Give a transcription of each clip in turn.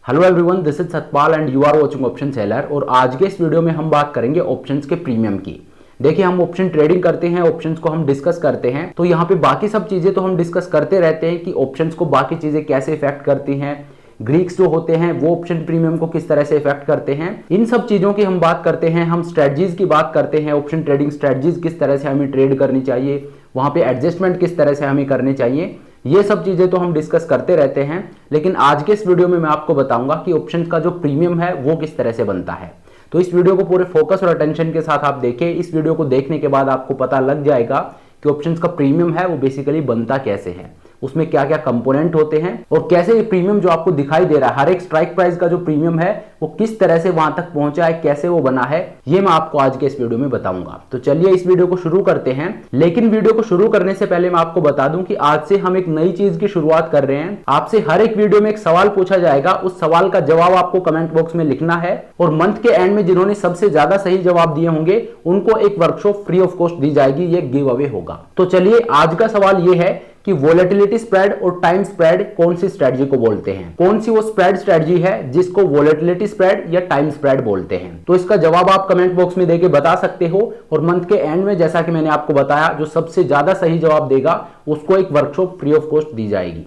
Hello everyone, this is Satpal and you are watching option seller. और आज के इस वीडियो में हम बात करेंगे ऑप्शंस के प्रीमियम की। देखिए, हम ऑप्शन ट्रेडिंग करते हैं, ऑप्शंस को हम डिस्कस करते हैं, तो यहाँ पे बाकी सब चीजें तो हम डिस्कस करते रहते हैं कि ऑप्शंस को बाकी चीजें कैसे इफेक्ट करती हैं, ग्रीक्स जो होते हैं वो ऑप्शन प्रीमियम को किस तरह से इफेक्ट करते हैं, इन सब चीजों की हम बात करते हैं। हम स्ट्रेटजीज की बात करते हैं, ऑप्शन ट्रेडिंग स्ट्रेटजीज किस तरह से हमें ट्रेड करनी चाहिए, वहां पे एडजस्टमेंट किस तरह से हमें करने चाहिए, ये सब चीजें तो हम डिस्कस करते रहते हैं। लेकिन आज के इस वीडियो में मैं आपको बताऊंगा कि ऑप्शंस का जो प्रीमियम है वो किस तरह से बनता है। तो इस वीडियो को पूरे फोकस और अटेंशन के साथ आप देखें। इस वीडियो को देखने के बाद आपको पता लग जाएगा कि ऑप्शंस का प्रीमियम है वो बेसिकली बनता कैसे है, उसमें क्या क्या कंपोनेंट होते हैं और कैसे ये प्रीमियम जो आपको दिखाई दे रहा है, हर एक स्ट्राइक प्राइस का जो प्रीमियम है वो किस तरह से वहां तक पहुंचा है, कैसे वो बना है, ये मैं आपको आज के इस वीडियो में बताऊंगा। तो चलिए इस वीडियो को शुरू करते हैं। लेकिन वीडियो को शुरू करने से पहले मैं आपको बता दूं कि आज से हम एक नई चीज की शुरुआत कर रहे हैं। आपसे हर एक वीडियो में एक सवाल पूछा जाएगा, उस सवाल का जवाब आपको कमेंट बॉक्स में लिखना है और मंथ के एंड में जिन्होंने सबसे ज्यादा सही जवाब दिए होंगे उनको एक वर्कशॉप फ्री ऑफ कॉस्ट दी जाएगी, ये गिव अवे होगा। तो चलिए, आज का सवाल ये है कि वोलेटिलिटी स्प्रेड और टाइम स्प्रेड कौन सी स्ट्रेटजी को बोलते हैं, कौन सी वो स्प्रेड स्ट्रेटजी है जिसको वोलेटिलिटी स्प्रेड या टाइम स्प्रेड बोलते हैं। तो इसका जवाब आप कमेंट बॉक्स में देके बता सकते हो और मंथ के एंड में, जैसा कि मैंने आपको बताया, जो सबसे ज्यादा सही जवाब देगा उसको एक वर्कशॉप फ्री ऑफ कॉस्ट दी जाएगी।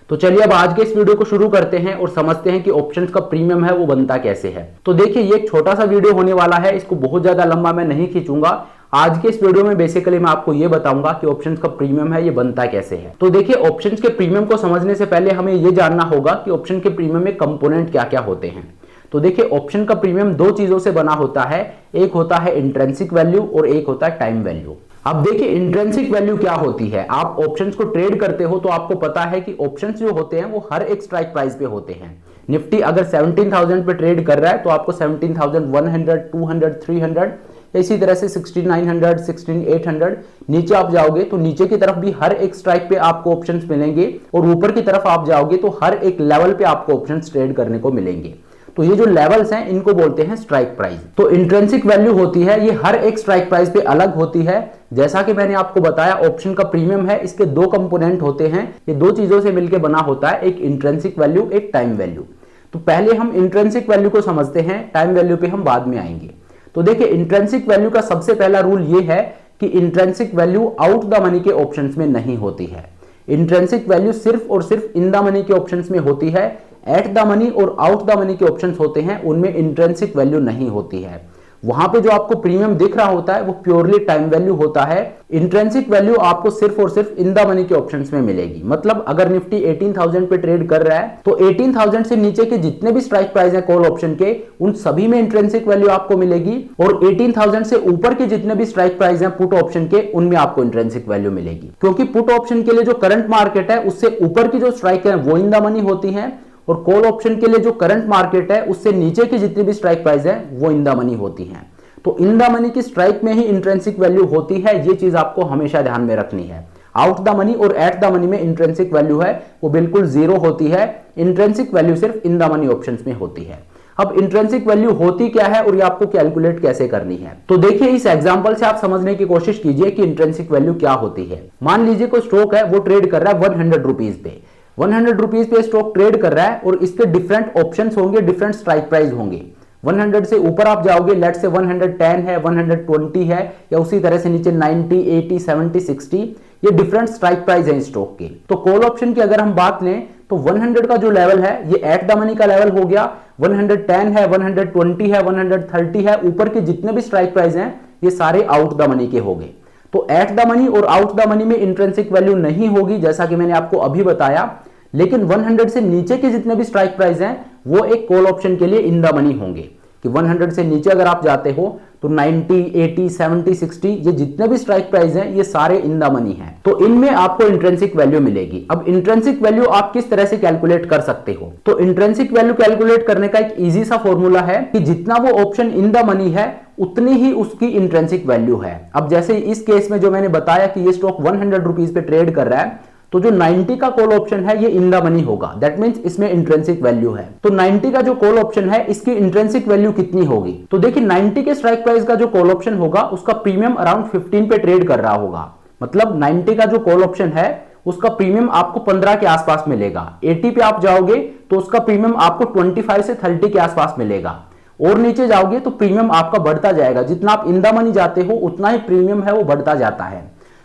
तो चलिए अब आज के इस वीडियो को शुरू करते हैं और समझते हैं कि ऑप्शंस का प्रीमियम है वो बनता कैसे है। तो देखिए, ये एक छोटा सा वीडियो होने वाला है, इसको बहुत ज्यादा लंबा मैं नहीं खींचूंगा। आज के इस वीडियो में बेसिकली मैं आपको ये बताऊंगा कि ऑप्शंस का प्रीमियम है ये बनता कैसे है। तो देखिए, ऑप्शंस के प्रीमियम को समझने से पहले हमें ये जानना होगा कि ऑप्शन के प्रीमियम में कंपोनेंट क्या क्या होते हैं। तो देखिए, ऑप्शन का प्रीमियम दो चीजों से बना होता है, एक होता है इंट्रिंसिक वैल्यू और एक होता है टाइम वैल्यू। अब देखिए, इंट्रिंसिक वैल्यू क्या होती है। आप ऑप्शंस को ट्रेड करते हो तो आपको पता है कि ऑप्शंस जो होते हैं वो हर एक स्ट्राइक प्राइस पे होते हैं। निफ्टी अगर 17,000 पे ट्रेड कर रहा है तो आपको 17,100, 200, 300, इसी तरह से 16,900, 16,800 नीचे आप जाओगे तो नीचे की तरफ भी हर एक स्ट्राइक पे आपको ऑप्शंस मिलेंगे और ऊपर की तरफ आप जाओगे तो हर एक लेवल पे आपको ऑप्शंस ट्रेड करने को मिलेंगे। तो ये जो लेवल्स हैं इनको बोलते हैं स्ट्राइक प्राइस। तो इंट्रिंसिक वैल्यू होती है, ये हर एक स्ट्राइक प्राइस पे अलग होती है। जैसा कि मैंने आपको बताया, ऑप्शन का प्रीमियम है, इसके दो कंपोनेंट होते हैं, ये दो चीजों से मिलकर बना होता है, एक इंट्रिंसिक वैल्यू, एक टाइम वैल्यू। तो पहले हम इंट्रिंसिक वैल्यू को समझते हैं, टाइम वैल्यू पे हम बाद में आएंगे। तो देखिए, इंट्रिंसिक वैल्यू का सबसे पहला रूल ये है कि intrinsic value out the money के ऑप्शंस में नहीं होती है। इंट्रिंसिक वैल्यू सिर्फ और सिर्फ इन द मनी के ऑप्शंस में होती है। एट द मनी और आउट द मनी के ऑप्शंस होते हैं, उनमें इंट्रिंसिक वैल्यू नहीं होती है। वहां पे जो आपको प्रीमियम दिख रहा होता है वो प्योरली टाइम वैल्यू होता है। इंट्रिंसिक वैल्यू आपको सिर्फ और सिर्फ इन द मनी के ऑप्शंस में मिलेगी। मतलब अगर निफ्टी 18,000 पे ट्रेड कर रहा है तो 18,000 से नीचे के जितने भी स्ट्राइक प्राइस है कॉल ऑप्शन के, उन सभी में इंट्रिंसिक वैल्यू आपको मिलेगी और 18,000 से ऊपर के जितने भी स्ट्राइक प्राइस है पुट ऑप्शन के, उनमें आपको इंट्रिंसिक वैल्यू मिलेगी। क्योंकि पुट ऑप्शन के लिए जो करंट मार्केट है उससे ऊपर की जो स्ट्राइक है वो इन द मनी होती है और कॉल ऑप्शन के लिए जो करंट मार्केट है उससे नीचे की जितनी भी स्ट्राइक प्राइस है वो इन द मनी होती है। तो इन द मनी की स्ट्राइक में ही इंट्रिंसिक वैल्यू होती है, ये चीज आपको हमेशा ध्यान में रखनी है। आउट द मनी और एट द मनी में इंट्रिंसिक वैल्यू है वो बिल्कुल जीरो होती है। इंट्रिंसिक वैल्यू सिर्फ इन द मनी ऑप्शंस में होती है। अब इंट्रिंसिक वैल्यू होती क्या है और ये आपको कैलकुलेट कैसे करनी है। तो देखिए, इस एग्जांपल से आप समझने की कोशिश कीजिए कि इंट्रिंसिक वैल्यू क्या होती है। मान लीजिए कोई स्टॉक है वो ट्रेड कर रहा है 100 रुपीज पे, 100 रुपीज पे स्टॉक ट्रेड कर रहा है और इसके डिफरेंट ऑप्शंस होंगे, डिफरेंट स्ट्राइक प्राइस होंगे। 100 से ऊपर आप जाओगे, लेट से 110 है, 120 है, या उसी तरह से नीचे 90, 80, 70, 60, ये डिफरेंट स्ट्राइक प्राइस है स्टॉक के। तो कॉल ऑप्शन की अगर हम बात लें तो 100 का जो लेवल है ये एट द मनी का लेवल हो गया, 110 है, 120 है, 130 है, ऊपर के जितने भी स्ट्राइक प्राइस हैं ये सारे आउट द मनी के हो गए। तो एट द मनी और आउट द मनी में इंट्रिंसिक वैल्यू नहीं होगी, जैसा कि मैंने आपको अभी बताया। लेकिन 100 से नीचे के जितने भी स्ट्राइक प्राइस हैं वो एक कॉल ऑप्शन के लिए इन द मनी होंगे कि 100 से नीचे अगर आप जाते हो तो 90, 80, 70, 60 ये जितने भी स्ट्राइक प्राइस हैं ये सारे इन द मनी हैं। तो इनमें आपको इंट्रिंसिक वैल्यू मिलेगी। अब इंट्रिंसिक वैल्यू आप किस तरह से कैलकुलेट कर सकते हो? तो इंट्रिंसिक वैल्यू कैलकुलेट करने का एक इजी सा फॉर्मूला है कि जितना वो ऑप्शन इन द मनी है उतनी ही उसकी इंट्रिंसिक वैल्यू है। अब जैसे इस केस में जो मैंने बताया कि ये स्टॉक 100 रुपीज पे ट्रेड कर रहा है, तो जो 90 का कॉल ऑप्शन है ये इन द मनी होगा, दैट मींस इसमें इंट्रिंसिक वैल्यू है। तो 90 का जो कॉल ऑप्शन है इसकी इंट्रिंसिक वैल्यू कितनी होगी? तो देखिए, 90 के स्ट्राइक प्राइस का जो कॉल ऑप्शन होगा उसका प्रीमियम अराउंड 15 पे ट्रेड कर रहा होगा। मतलब 90 का जो कॉल ऑप्शन है उसका प्रीमियम आपको 15 के आसपास मिलेगा। 80 पे आप जाओगे तो उसका प्रीमियम आपको 25 से 30 के आसपास मिलेगा। और नीचे जाओगे तो प्रीमियम आपका बढ़ता जाएगा, जितना आप इन द मनी जाते हो उतना ही प्रीमियम है वो बढ़ता जाता है।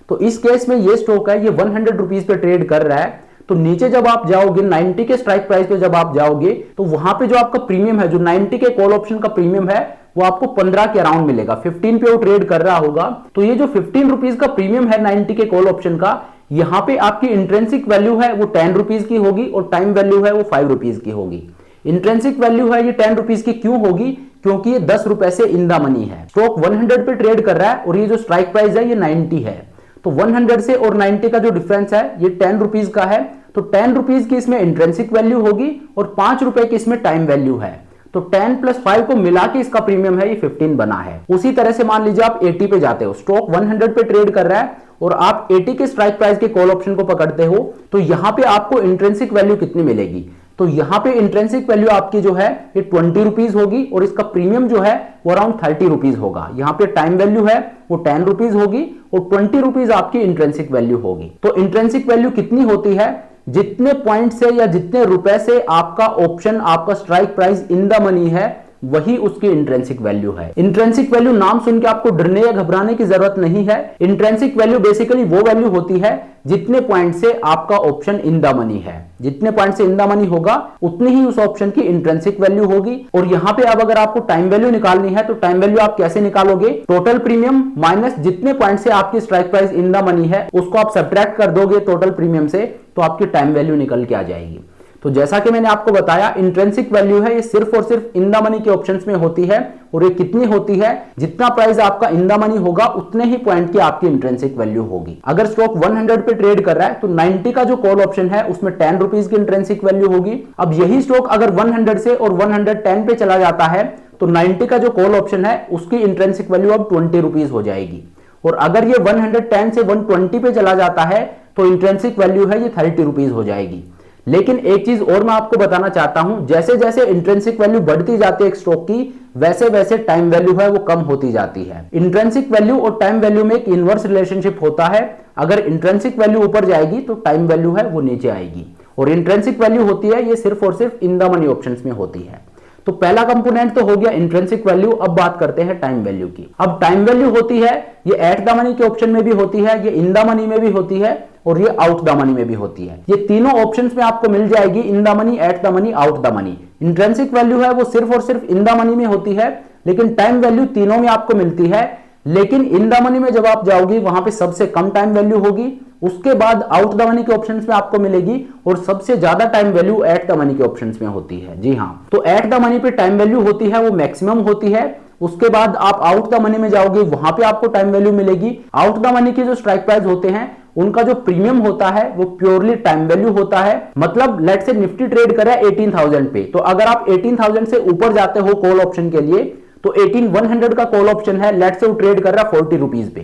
तो इस केस में ये स्टॉक है, ये 100 रुपीज पे ट्रेड कर रहा है। तो नीचे जब आप जाओगे 90 के स्ट्राइक प्राइस पे जब आप जाओगे तो वहां पे जो आपका प्रीमियम है, जो 90 के कॉल ऑप्शन का प्रीमियम है, वो आपको 15 के अराउंड मिलेगा। 15 पे वो ट्रेड कर रहा होगा। तो ये जो 15 रुपीज का प्रीमियम है 90 के कॉल ऑप्शन का, यहां पे आपकी इंट्रिंसिक वैल्यू है वो 10 रुपीज की होगी और टाइम वैल्यू है वो 5 रुपीज की होगी। इंट्रिंसिक वैल्यू है ये 10 रुपीज की क्यों होगी? क्योंकि ये 10 रुपए से इन द मनी है। स्टॉक 100 पे ट्रेड कर रहा है और ये जो स्ट्राइक प्राइस है ये 90 है। तो 100 से और 90 का जो डिफरेंस है ये 10 रुपीज का है। तो 10 रुपीज की इसमें इंट्रिंसिक वैल्यू होगी और 5 रुपए की इसमें टाइम वैल्यू है। तो 10 प्लस 5 को मिला के इसका प्रीमियम है ये 15 बना है। उसी तरह से मान लीजिए आप 80 पे जाते हो, स्टॉक 100 पे ट्रेड कर रहा है और आप 80 के स्ट्राइक प्राइस के कॉल ऑप्शन को पकड़ते हो, तो यहां पे आपको इंट्रिंसिक वैल्यू कितनी मिलेगी? तो यहां पे इंट्रिंसिक वैल्यू आपकी जो है ये 20 रुपीज होगी और इसका प्रीमियम जो है वो अराउंड 30 रुपीज होगा। यहां पे टाइम वैल्यू है वो 10 रुपीज होगी और 20 रुपीज आपकी इंट्रिंसिक वैल्यू होगी। तो इंट्रिंसिक वैल्यू कितनी होती है? जितने पॉइंट से या जितने रुपए से आपका ऑप्शन, आपका strike price in the money है, वही उसकी इंट्रिंसिक वैल्यू है। इंट्रिंसिक वैल्यू नाम सुन के आपको डरने या घबराने की जरूरत नहीं है। इंट्रिंसिक वैल्यू बेसिकली वो वैल्यू होती है जितने पॉइंट से आपका ऑप्शन इन द मनी है। जितने पॉइंट से इन द मनी होगा उतनी ही उस ऑप्शन की इंट्रिंसिक वैल्यू होगी। और यहां पे अब अगर आपको टाइम वैल्यू निकालनी है तो टाइम वैल्यू आप कैसे निकालोगे? टोटल प्रीमियम माइनस जितने पॉइंट से आपकी strike price in the money है उसको आप सब्ट्रैक्ट कर दोगे टोटल प्रीमियम से, तो आपकी टाइम वैल्यू निकल के आ जाएगी। तो जैसा कि मैंने आपको बताया, इंट्रिंसिक वैल्यू है ये सिर्फ और सिर्फ इन द मनी के ऑप्शंस में होती है। और ये कितनी होती है? जितना प्राइस आपका इन द मनी होगा उतने ही पॉइंट की आपकी इंट्रिंसिक वैल्यू होगी। अगर स्टॉक 100 पे ट्रेड कर रहा है तो 90 का जो कॉल ऑप्शन है उसमें 10 रुपीज की इंट्रिंसिक वैल्यू होगी। अब यही स्टॉक अगर 100 से और 110 पे चला जाता है तो 90 का जो कॉल ऑप्शन है उसकी इंट्रिंसिक वैल्यू अब 20 रुपीज हो जाएगी। और अगर ये 110 से 120 पे चला जाता है तो इंट्रिंसिक वैल्यू है ये 30 रुपीज हो जाएगी। लेकिन एक चीज और मैं आपको बताना चाहता हूं, जैसे जैसे इंट्रिंसिक वैल्यू बढ़ती जाती है एक स्टॉक की, वैसे वैसे टाइम वैल्यू है वो कम होती जाती है। इंट्रिंसिक वैल्यू और टाइम वैल्यू में एक इनवर्स रिलेशनशिप होता है। अगर इंट्रिंसिक वैल्यू ऊपर जाएगी तो टाइम वैल्यू है वो नीचे आएगी। और इंट्रिंसिक वैल्यू होती है ये सिर्फ और सिर्फ इन द मनी ऑप्शंस में होती है। तो पहला कंपोनेंट तो हो गया इंट्रिंसिक वैल्यू। अब बात करते हैं टाइम वैल्यू की। अब टाइम वैल्यू होती है ये एट द मनी के ऑप्शन में भी होती है, ये इन द मनी में भी होती है और ये आउट द मनी में भी होती है। ये तीनों ऑप्शंस में आपको मिल जाएगी, in the money, at the money, out the money. Intrinsic value है वो सिर्फ और सिर्फ इन द मनी में होती है, लेकिन टाइम वैल्यू तीनों में आपको मिलती है। लेकिन इन द मनी में जब आप जाओगी वहां पे सबसे कम टाइम वैल्यू होगी, उसके बाद आउट द मनी के ऑप्शंस में आपको मिलेगी और सबसे ज्यादा time value at the money के ऑप्शंस में होती है। जी हाँ, तो एट द मनी पे टाइम वैल्यू होती है वो मैक्सिमम होती है। उसके बाद आप आउट द मनी में जाओगे वहां पे आपको टाइम वैल्यू मिलेगी। आउट द मनी के जो स्ट्राइक प्राइस होते हैं उनका जो प्रीमियम होता है वो प्योरली टाइम वैल्यू होता है। मतलब लेट से निफ्टी ट्रेड कर रहा है 18,000 पे, तो अगर आप 18,000 से ऊपर जाते हो कॉल ऑप्शन के लिए तो 18,100 का कॉल ऑप्शन है, लेट से वो ट्रेड कर रहा है 40 रुपीज पे,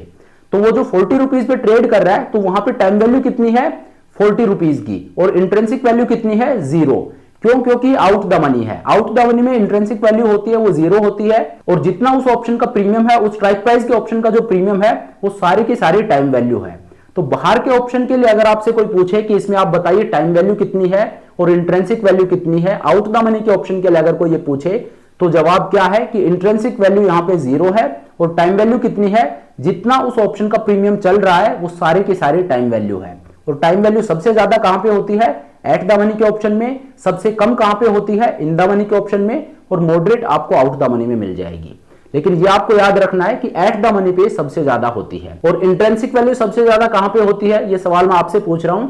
तो वो जो 40 रुपीज पे ट्रेड कर रहा है तो वहां पे टाइम वैल्यू कितनी है? 40 रुपीज की। और इंट्रिंसिक वैल्यू कितनी है? 0। क्यों? क्योंकि आउट द मनी है। आउट द मनी में इंट्रिंसिक वैल्यू होती है वो 0 होती है और जितना उस ऑप्शन का प्रीमियम है, उस स्ट्राइक प्राइस के ऑप्शन का जो प्रीमियम है वो सारी की सारी टाइम वैल्यू है। तो बाहर के ऑप्शन के लिए अगर आपसे कोई पूछे कि इसमें आप बताइए टाइम वैल्यू कितनी है और इंट्रिंसिक वैल्यू कितनी है, आउट द मनी के ऑप्शन के लिए अगर कोई ये पूछे तो जवाब क्या है कि इंट्रिंसिक वैल्यू यहां पे 0 है और टाइम वैल्यू कितनी है? जितना उस ऑप्शन का प्रीमियम चल रहा है वो सारी की सारी टाइम वैल्यू है। और टाइम वैल्यू सबसे ज्यादा कहां पे होती है? एट द मनी के ऑप्शन में। सबसे कम कहां पे होती है? इन द मनी के ऑप्शन में। और मॉडरेट आपको आउट द मनी में मिल जाएगी। लेकिन ये आपको याद रखना है कि एट द मनी पे सबसे ज्यादा होती है। और इंट्रिंसिक वैल्यू सबसे ज्यादा कहां पे होती है? ये सवाल मैं आपसे पूछ रहा हूं।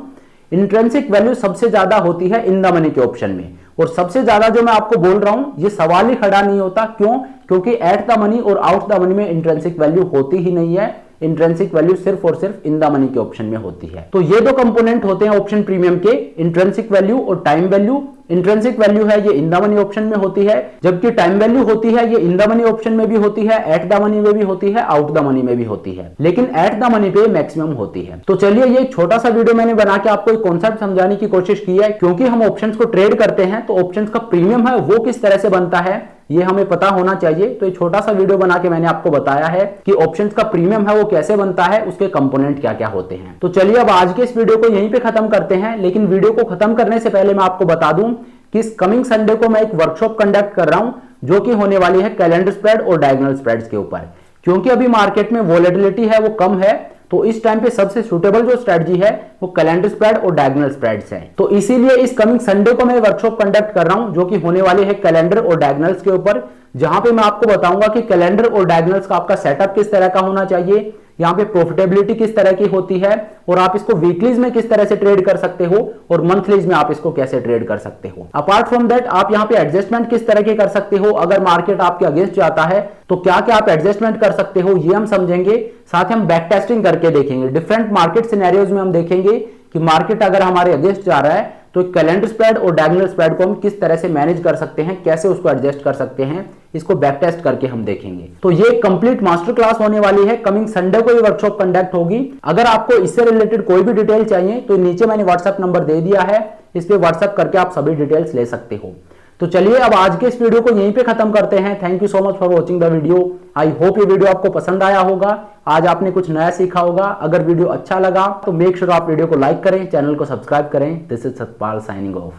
इंट्रिंसिक वैल्यू सबसे ज्यादा होती है इन द मनी के ऑप्शन में। और सबसे ज्यादा जो मैं आपको बोल रहा हूं ये सवाल ही खड़ा नहीं होता। क्यों? क्योंकि एट द मनी और आउट द मनी में इंट्रिंसिक वैल्यू होती ही नहीं है। इंट्रिंसिक वैल्यू सिर्फ और सिर्फ इन द मनी के ऑप्शन में होती है। तो ये दो कंपोनेंट होते हैं ऑप्शन प्रीमियम के, इंट्रिंसिक वैल्यू और टाइम वैल्यू। इंट्रिंसिक वैल्यू है ये इन द मनी ऑप्शन में होती है, जबकि टाइम वैल्यू होती है ये इन द मनी ऑप्शन में भी होती है, एट द मनी में भी होती है, आउट द मनी में भी होती है, लेकिन एट द मनी पे मैक्सिमम होती है। तो चलिए ये एक छोटा सा वीडियो मैंने बना के आपको एक कॉन्सेप्ट समझाने की कोशिश की है। क्योंकि हम ऑप्शंस को ट्रेड करते हैं तो ऑप्शंस का प्रीमियम है वो किस तरह से बनता है, ये हमें पता होना चाहिए। तो ये छोटा सा वीडियो बना के मैंने आपको बताया है कि ऑप्शंस का प्रीमियम है वो कैसे बनता है, उसके कंपोनेंट क्या क्या होते हैं। तो चलिए अब आज के इस वीडियो को यहीं पे खत्म करते हैं, लेकिन वीडियो को खत्म करने से पहले मैं आपको बता दूं कि इस कमिंग संडे को मैं एक वर्कशॉप कंडक्ट कर रहा हूं जो कि होने वाली है कैलेंडर स्प्रेड और डायगोनल स्प्रेड्स के ऊपर। क्योंकि अभी मार्केट में वोलेटिलिटी है वो कम है, तो इस टाइम पे सबसे सुटेबल जो स्ट्रेटजी है वो कैलेंडर स्प्रेड और डायगोनल स्प्रेड्स है। तो इसीलिए इस कमिंग संडे को मैं वर्कशॉप कंडक्ट कर रहा हूं जो कि होने वाली है कैलेंडर और डायगोनल्स के ऊपर, जहां पे मैं आपको बताऊंगा कि कैलेंडर और डायगोनल्स का आपका सेटअप किस तरह का होना चाहिए, यहाँ पे प्रॉफिटेबिलिटी किस तरह की होती है और आप इसको वीकलीज में किस तरह से ट्रेड कर सकते हो और मंथलीज में आप इसको कैसे ट्रेड कर सकते हो। अपार्ट फ्रॉम दैट आप यहाँ पे एडजस्टमेंट किस तरह के कर सकते हो, अगर मार्केट आपके अगेंस्ट जाता है तो क्या क्या आप एडजस्टमेंट कर सकते हो, ये हम समझेंगे। साथ ही हम बैक टेस्टिंग करके देखेंगे, डिफरेंट मार्केट सिनेरियोज में हम देखेंगे कि मार्केट अगर हमारे अगेंस्ट जा रहा है तो कैलेंडर स्प्रेड और डायगोनल स्प्रेड को हम किस तरह से मैनेज कर सकते हैं, कैसे उसको एडजस्ट कर सकते हैं, इसको बैक टेस्ट करके हम देखेंगे। तो ये कंप्लीट मास्टर क्लास होने वाली है, कमिंग संडे को ये वर्कशॉप कंडक्ट होगी। अगर आपको इससे रिलेटेड कोई भी डिटेल चाहिए तो नीचे मैंने व्हाट्सएप नंबर दे दिया है, इस पे व्हाट्सएप करके आप सभी डिटेल्स ले सकते हो। तो चलिए अब आज के इस वीडियो को यहीं पे खत्म करते हैं। Thank you so much for watching the video. I hope ये वीडियो आपको पसंद आया होगा, आज आपने कुछ नया सीखा होगा। अगर वीडियो अच्छा लगा तो मेक श्योर आप वीडियो को लाइक करें, चैनल को सब्सक्राइब करें। This is Satpal signing off.